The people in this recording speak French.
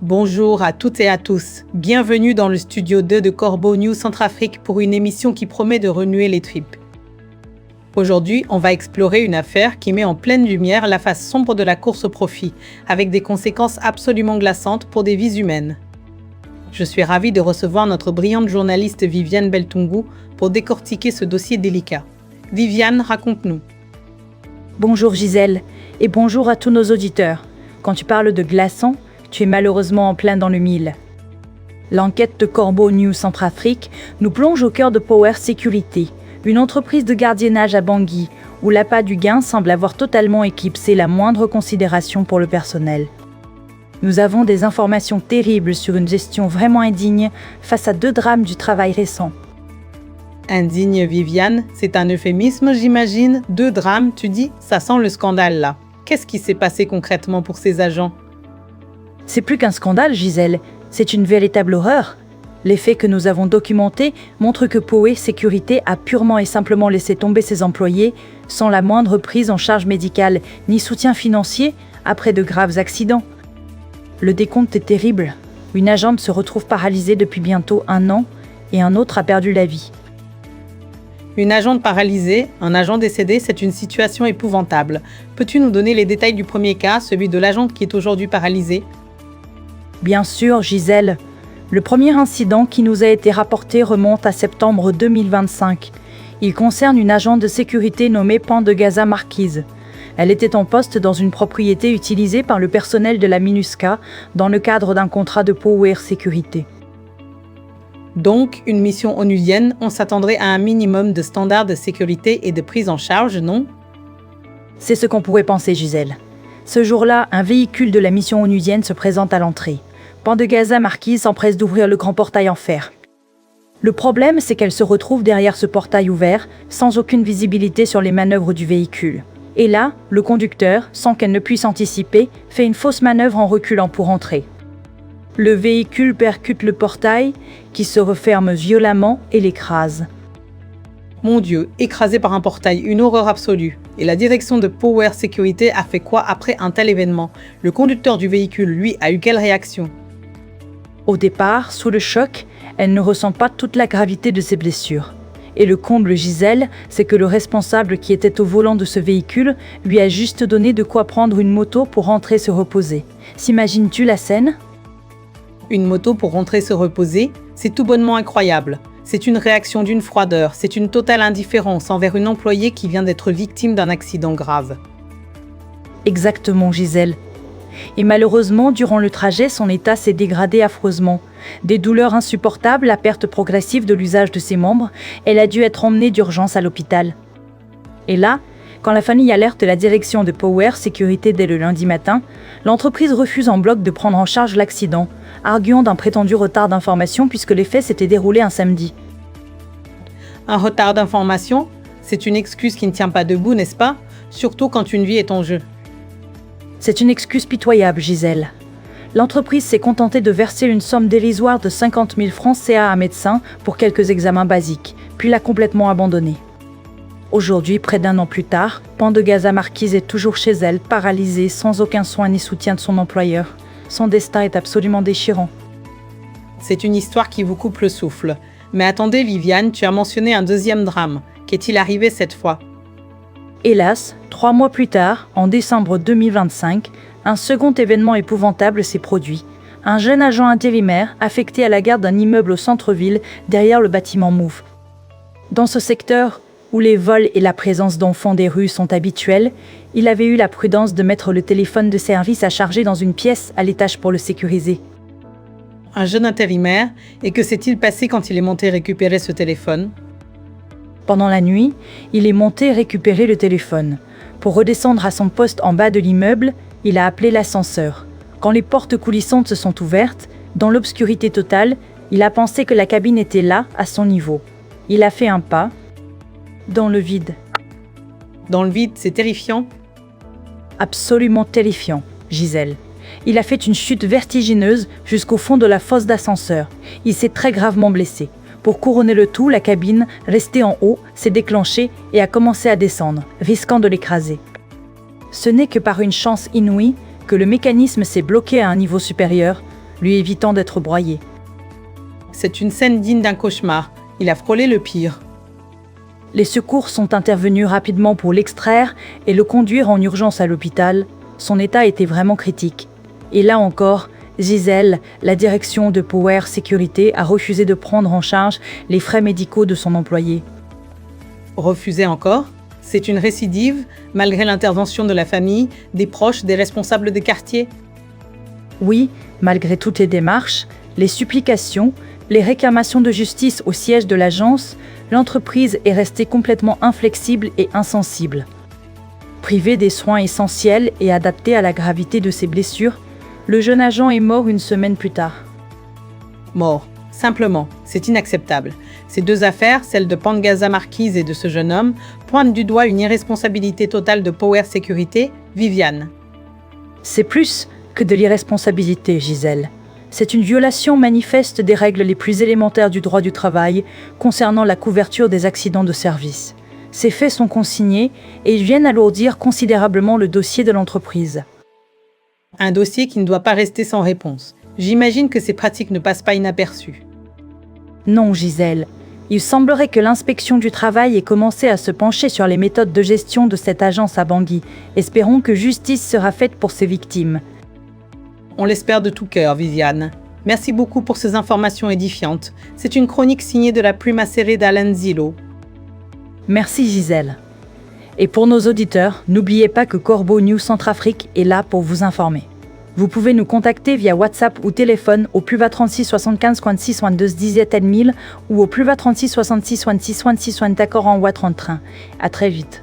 Bonjour à toutes et à tous. Bienvenue dans le studio 2 de Corbeau News Centrafrique pour une émission qui promet de remuer les tripes. Aujourd'hui, on va explorer une affaire qui met en pleine lumière la face sombre de la course au profit, avec des conséquences absolument glaçantes pour des vies humaines. Je suis ravie de recevoir notre brillante journaliste Viviane Beltungu pour décortiquer ce dossier délicat. Viviane, raconte-nous. Bonjour Gisèle, et bonjour à tous nos auditeurs. Quand tu parles de glaçant, tu es malheureusement en plein dans le mille. L'enquête de Corbeau News Centrafrique nous plonge au cœur de Power Security, une entreprise de gardiennage à Bangui, où l'appât du gain semble avoir totalement éclipsé la moindre considération pour le personnel. Nous avons des informations terribles sur une gestion vraiment indigne face à 2 drames du travail récent. Indigne, Viviane, c'est un euphémisme, j'imagine. 2 drames, tu dis, ça sent le scandale là. Qu'est-ce qui s'est passé concrètement pour ces agents ? C'est plus qu'un scandale, Gisèle, c'est une véritable horreur. Les faits que nous avons documentés montrent que Power Security a purement et simplement laissé tomber ses employés sans la moindre prise en charge médicale ni soutien financier après de graves accidents. Le décompte est terrible. Une agente se retrouve paralysée depuis bientôt 1 an et un autre a perdu la vie. Une agente paralysée, un agent décédé, c'est une situation épouvantable. Peux-tu nous donner les détails du premier cas, celui de l'agente qui est aujourd'hui paralysée ? Bien sûr, Gisèle. Le premier incident qui nous a été rapporté remonte à septembre 2025. Il concerne une agente de sécurité nommée Pandegasa Marquise. Elle était en poste dans une propriété utilisée par le personnel de la MINUSCA dans le cadre d'un contrat de Power Security. Donc, une mission onusienne, on s'attendrait à un minimum de standards de sécurité et de prise en charge, non ? C'est ce qu'on pourrait penser, Gisèle. Ce jour-là, un véhicule de la mission onusienne se présente à l'entrée. Pandegasa Marquise s'empresse d'ouvrir le grand portail en fer. Le problème, c'est qu'elle se retrouve derrière ce portail ouvert, sans aucune visibilité sur les manœuvres du véhicule. Et là, le conducteur, sans qu'elle ne puisse anticiper, fait une fausse manœuvre en reculant pour entrer. Le véhicule percute le portail, qui se referme violemment et l'écrase. Mon Dieu, écrasé par un portail, une horreur absolue. Et la direction de Power Security a fait quoi après un tel événement ? Le conducteur du véhicule, lui, a eu quelle réaction ? Au départ, sous le choc, elle ne ressent pas toute la gravité de ses blessures. Et le comble, Gisèle, c'est que le responsable qui était au volant de ce véhicule lui a juste donné de quoi prendre une moto pour rentrer se reposer. S'imagines-tu la scène ? Une moto pour rentrer se reposer, c'est tout bonnement incroyable. C'est une réaction d'une froideur, c'est une totale indifférence envers une employée qui vient d'être victime d'un accident grave. Exactement, Gisèle. Et malheureusement, durant le trajet, son état s'est dégradé affreusement. Des douleurs insupportables, la perte progressive de l'usage de ses membres, elle a dû être emmenée d'urgence à l'hôpital. Et là, quand la famille alerte la direction de Power Security dès le lundi matin, l'entreprise refuse en bloc de prendre en charge l'accident, arguant d'un prétendu retard d'information puisque les faits s'étaient déroulés un samedi. Un retard d'information ? C'est une excuse qui ne tient pas debout, n'est-ce pas ? Surtout quand une vie est en jeu. C'est une excuse pitoyable, Gisèle. L'entreprise s'est contentée de verser une somme dérisoire de 50 000 francs CA à un médecin pour quelques examens basiques, puis l'a complètement abandonnée. Aujourd'hui, près d'1 an plus tard, Pandegasa Marquise est toujours chez elle, paralysée, sans aucun soin ni soutien de son employeur. Son destin est absolument déchirant. C'est une histoire qui vous coupe le souffle. Mais attendez, Viviane, tu as mentionné un 2e drame. Qu'est-il arrivé cette fois ? Hélas, 3 mois plus tard, en décembre 2025, un second événement épouvantable s'est produit. Un jeune agent intérimaire affecté à la garde d'un immeuble au centre-ville, derrière le bâtiment Move. Dans ce secteur, où les vols et la présence d'enfants des rues sont habituels, il avait eu la prudence de mettre le téléphone de service à charger dans une pièce à l'étage pour le sécuriser. Un jeune intérimaire, et que s'est-il passé quand il est monté récupérer ce téléphone ? Pendant la nuit, il est monté récupérer le téléphone. Pour redescendre à son poste en bas de l'immeuble, il a appelé l'ascenseur. Quand les portes coulissantes se sont ouvertes, dans l'obscurité totale, il a pensé que la cabine était là, à son niveau. Il a fait un pas dans le vide. Dans le vide, c'est terrifiant ? Absolument terrifiant, Gisèle. Il a fait une chute vertigineuse jusqu'au fond de la fosse d'ascenseur. Il s'est très gravement blessé. Pour couronner le tout, la cabine, restée en haut, s'est déclenchée et a commencé à descendre, risquant de l'écraser. Ce n'est que par une chance inouïe que le mécanisme s'est bloqué à un niveau supérieur, lui évitant d'être broyé. C'est une scène digne d'un cauchemar. Il a frôlé le pire. Les secours sont intervenus rapidement pour l'extraire et le conduire en urgence à l'hôpital. Son état était vraiment critique. Et là encore, Gisèle, la direction de Power Sécurité, a refusé de prendre en charge les frais médicaux de son employé. Refusé encore? C'est une récidive, malgré l'intervention de la famille, des proches, des responsables des quartiers? Oui, malgré toutes les démarches, les supplications, les réclamations de justice au siège de l'agence, l'entreprise est restée complètement inflexible et insensible. Privé des soins essentiels et adapté à la gravité de ses blessures, le jeune agent est mort une semaine plus tard. Mort. Simplement. C'est inacceptable. Ces deux affaires, celle de Pangaza Marquise et de ce jeune homme, pointent du doigt une irresponsabilité totale de Power Sécurité, Viviane. C'est plus que de l'irresponsabilité, Gisèle. C'est une violation manifeste des règles les plus élémentaires du droit du travail concernant la couverture des accidents de service. Ces faits sont consignés et ils viennent alourdir considérablement le dossier de l'entreprise. Un dossier qui ne doit pas rester sans réponse. J'imagine que ces pratiques ne passent pas inaperçues. Non, Gisèle. Il semblerait que l'inspection du travail ait commencé à se pencher sur les méthodes de gestion de cette agence à Bangui. Espérons que justice sera faite pour ses victimes. On l'espère de tout cœur, Viviane. Merci beaucoup pour ces informations édifiantes. C'est une chronique signée de la plume acérée d'Alan Zillo. Merci, Gisèle. Et pour nos auditeurs, n'oubliez pas que Corbeau News Centrafrique est là pour vous informer. Vous pouvez nous contacter via WhatsApp ou téléphone au +20 36 75 56 62 17 1000 ou au +20 36 66 66 66 64 en Ouattran train. À très vite.